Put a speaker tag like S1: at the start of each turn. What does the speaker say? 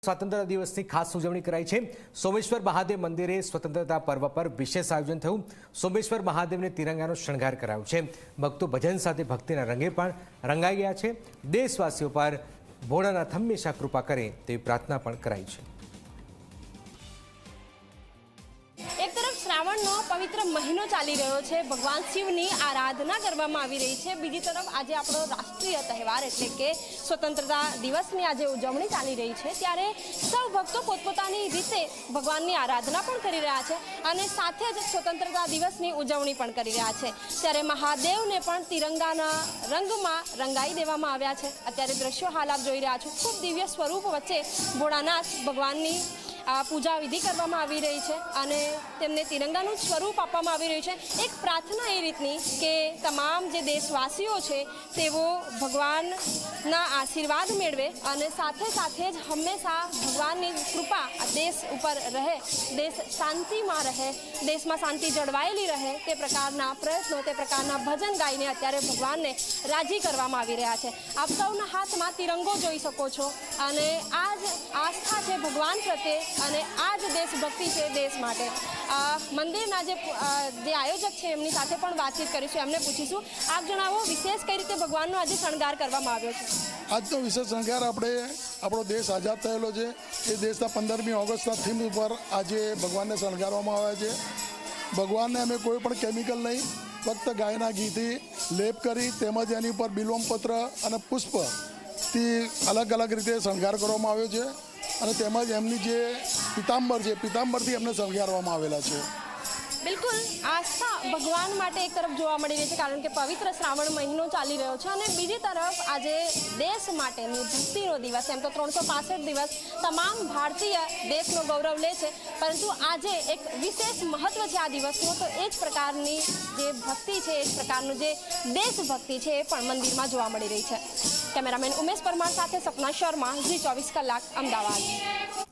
S1: સ્વતંત્રતા દિવસની ખાસ ઉજવણી કરાઈ છે। સોમેશ્વર મહાદેવ મંદિરે સ્વતંત્રતા પર્વ પર વિશેષ આયોજન થયું। સોમેશ્વર મહાદેવને તિરંગાનો શણગાર કરાયો છે। ભક્તો ભજન સાથે ભક્તિના રંગે પણ રંગાઈ ગયા છે। દેશવાસીઓ પર ભોળાનાથ હંમેશા કૃપા કરે તેવી પ્રાર્થના પણ કરાઈ છે।
S2: एक तरफ श्रावणનો पवित्र महीनो चाली रह्यो छे, भगवान शिवनी आराधना करवामां आवी रही छे। बीजी तरफ आज आपणो राष्ट्रीय तहेवार एटले के स्वतंत्रता दिवसनी आज उजवणी चाली रही छे, त्यारे सौ भक्तो पोतपोतानी रीते भगवाननी आराधना पण करी रह्या छे अने साथे ज स्वतंत्रता दिवसनी उजवणी पण करी रह्या छे। त्यारे महादेवने पण तिरंगाना रंगमां रंगाई देवामां आव्या छे। अत्यारे दृश्यो हाल आप जोई रह्या छो। खूब दिव्य स्वरूप वच्चे भोळानाथ भगवाननी पूजा विधि करवामां आवी रही है और तेमने तिरंगानुं स्वरूप आपवामां आवी रह्युं छे। एक प्रार्थना ए रीतनी के तमाम जे देशवासीओ छे तेओ भगवानना आशीर्वाद मेळवे अने साथे साथे ज हमेशा भगवाननी कृपा देश उपर रहे, देश शांतिमां रहे, देशमां शांति जळवायेली रहे ते प्रकारना प्रयत्नो ते प्रकारना भजन गाईने अत्यारे भगवानने राजी करवामां आवी रह्या छे। आप सौना हाथमां तिरंगो जोई शको छो अने आज आस्था छे भगवान प्रत्ये અને આ જ દેશભક્તિ છે દેશ માટે। મંદિરના જે આયોજક છે એમની સાથે પણ વાતચીત કરીશું, એમને પૂછીશું આપ જણાવો વિશેષ કઈ રીતે ભગવાનનો આજે શણગાર કરવામાં આવ્યો છે।
S3: આજનો વિશેષ શણગાર આપણો દેશ આઝાદ થયેલો છે એ દેશના 15મી ઓગસ્ટના થીમ ઉપર આજે ભગવાનને શણગારવામાં આવ્યા છે। ભગવાનને અમે કોઈ પણ કેમિકલ નહીં, ફક્ત ગાયના ઘીથી લેપ કરી તેમજ એની ઉપર બિલ્વપત્ર અને પુષ્પથી અલગ અલગ રીતે શણગાર કરવામાં આવ્યો છે અને તેમજ એમની જે પીતાંબર છે પીતાંબરથી એમને શણગારવામાં આવેલા છે।
S2: बिल्कुल आस्था भगवान माटे एक तरफ जोवा मळी रही है कारण के पवित्र श्रावण महीनो चाली रह्यो छे अने बीजी तरफ आज देश माटेनी भक्तिनो दिवस एम तो 365 दिवस तमाम भारतीय देशनो गौरव ले छे, परंतु आजे एक विशेष महत्व छे आ दिवसनो। तो ए ज प्रकारनी जे भक्ति छे, ए ज प्रकारनुं जे देशभक्ति छे ए पण मंदिरमां जोवा मळी रही छे। कैमरामेन उमेश परमार साथे सपना शर्मा, जी 24 कलाक, अमदावाद।